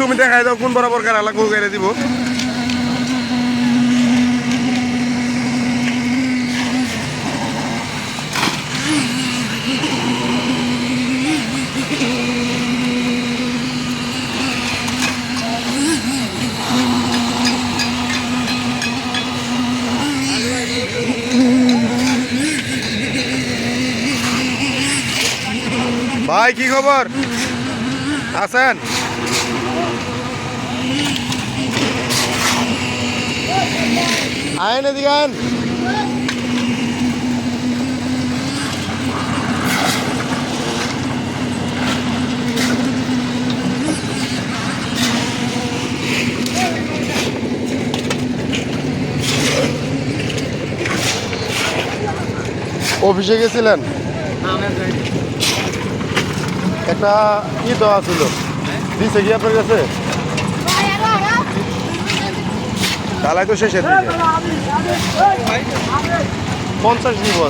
তুমি দেখাই দাও কোন বরাবর কারা লাগবো গাড়ি দিব। ভাই কি খবর আছেন? আইন এদিকে আইন। অফিসে গেছিলেন? একটা ই দেওয়া ছিল, দিছে কি আপনার কাছে? তাহলে তো শেষের দিকে 50 নিব।